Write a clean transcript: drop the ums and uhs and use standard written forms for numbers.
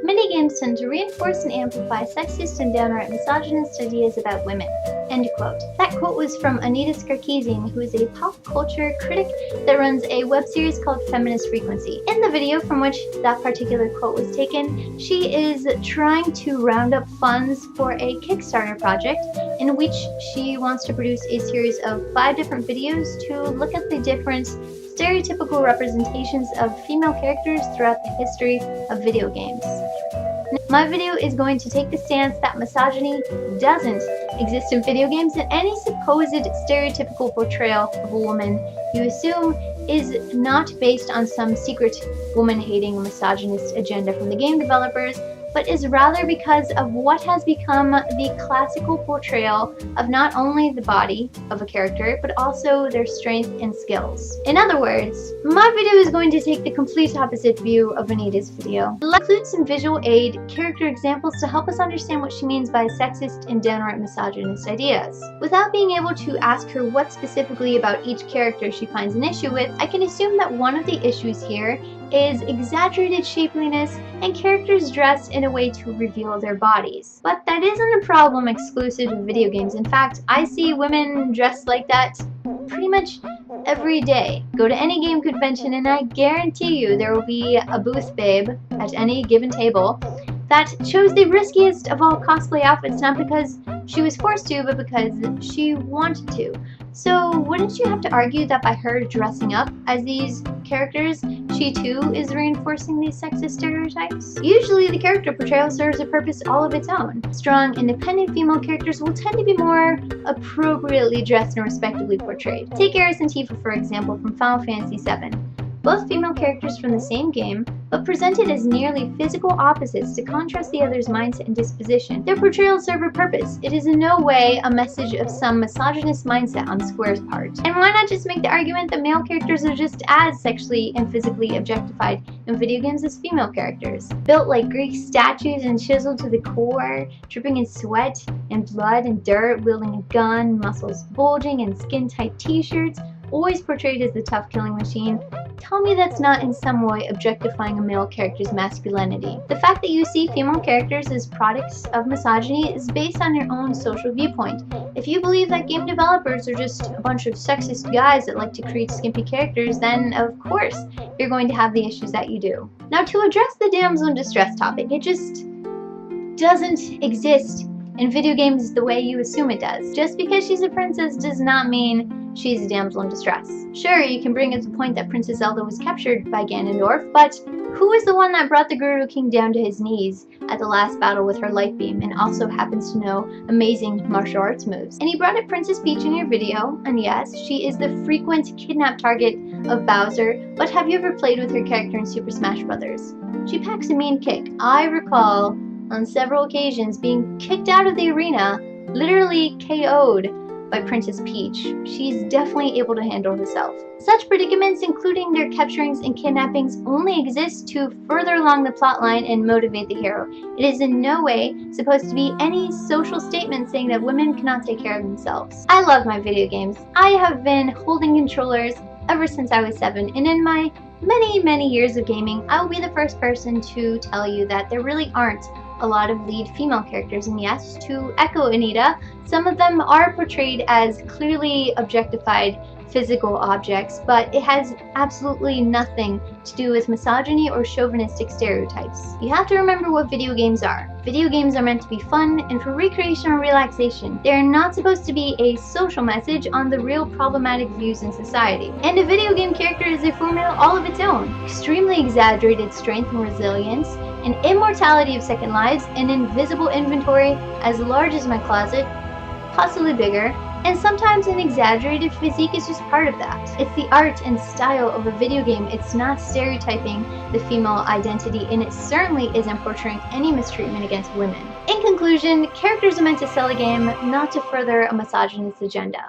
Minigames tend to reinforce and amplify sexist and downright misogynist ideas about women. End quote. That quote was from Anita Sarkeesian, who is a pop culture critic that runs a web series called Feminist Frequency. In the video from which that particular quote was taken, she is trying to round up funds for a Kickstarter project in which she wants to produce a series of 5 different videos to look at the different stereotypical representations of female characters throughout the history of video games. My video is going to take the stance that misogyny doesn't exist in video games, and any supposed stereotypical portrayal of a woman you assume is not based on some secret woman-hating misogynist agenda from the game developers, but is rather because of what has become the classical portrayal of not only the body of a character, but also their strength and skills. In other words, my video is going to take the complete opposite view of Anita's video. I'll include some visual aid character examples to help us understand what she means by sexist and downright misogynist ideas. Without being able to ask her what specifically about each character she finds an issue with, I can assume that one of the issues here is exaggerated shapeliness and characters dressed in a way to reveal their bodies. But that isn't a problem exclusive to video games. In fact, I see women dressed like that pretty much every day. Go to any game convention and I guarantee you there will be a booth babe at any given table that chose the riskiest of all cosplay outfits, not because she was forced to, but because she wanted to. So wouldn't you have to argue that by her dressing up as these characters, she too is reinforcing these sexist stereotypes? Usually the character portrayal serves a purpose all of its own. Strong, independent female characters will tend to be more appropriately dressed and respectively portrayed. Take Aerith and Tifa, for example, from Final Fantasy VII. Both female characters from the same game, but presented as nearly physical opposites to contrast the other's mindset and disposition. Their portrayals serve a purpose. It is in no way a message of some misogynist mindset on Square's part. And why not just make the argument that male characters are just as sexually and physically objectified in video games as female characters? Built like Greek statues and chiseled to the core, dripping in sweat and blood and dirt, wielding a gun, muscles bulging, and skin-tight t-shirts, always portrayed as the tough killing machine. Tell me that's not in some way objectifying a male character's masculinity. The fact that you see female characters as products of misogyny is based on your own social viewpoint. If you believe that game developers are just a bunch of sexist guys that like to create skimpy characters, then of course you're going to have the issues that you do. Now, to address the damsel in distress topic, it just doesn't exist in video games the way you assume it does. Just because she's a princess does not mean she's a damsel in distress. Sure, you can bring up the point that Princess Zelda was captured by Ganondorf, but who is the one that brought the Gerudo King down to his knees at the last battle with her light beam and also happens to know amazing martial arts moves? And he brought up Princess Peach in your video, and yes, she is the frequent kidnap target of Bowser, but have you ever played with her character in Super Smash Bros? She packs a mean kick. I recall on several occasions being kicked out of the arena, literally KO'd by Princess Peach. She's definitely able to handle herself. Such predicaments, including their capturings and kidnappings, only exist to further along the plotline and motivate the hero. It is in no way supposed to be any social statement saying that women cannot take care of themselves. I love my video games. I have been holding controllers ever since I was 7, and in my many years of gaming, I will be the first person to tell you that there really aren't a lot of lead female characters, and yes, to echo Anita, some of them are portrayed as clearly objectified physical objects, but it has absolutely nothing to do with misogyny or chauvinistic stereotypes. You have to remember what video games are. Video games are meant to be fun and for recreation or relaxation. They are not supposed to be a social message on the real problematic views in society. And a video game character is a formula all of its own. Extremely exaggerated strength and resilience, an immortality of second lives, an invisible inventory as large as my closet, possibly bigger, and sometimes an exaggerated physique is just part of that. It's the art and style of a video game. It's not stereotyping the female identity, and it certainly isn't portraying any mistreatment against women. In conclusion, characters are meant to sell a game, not to further a misogynist agenda.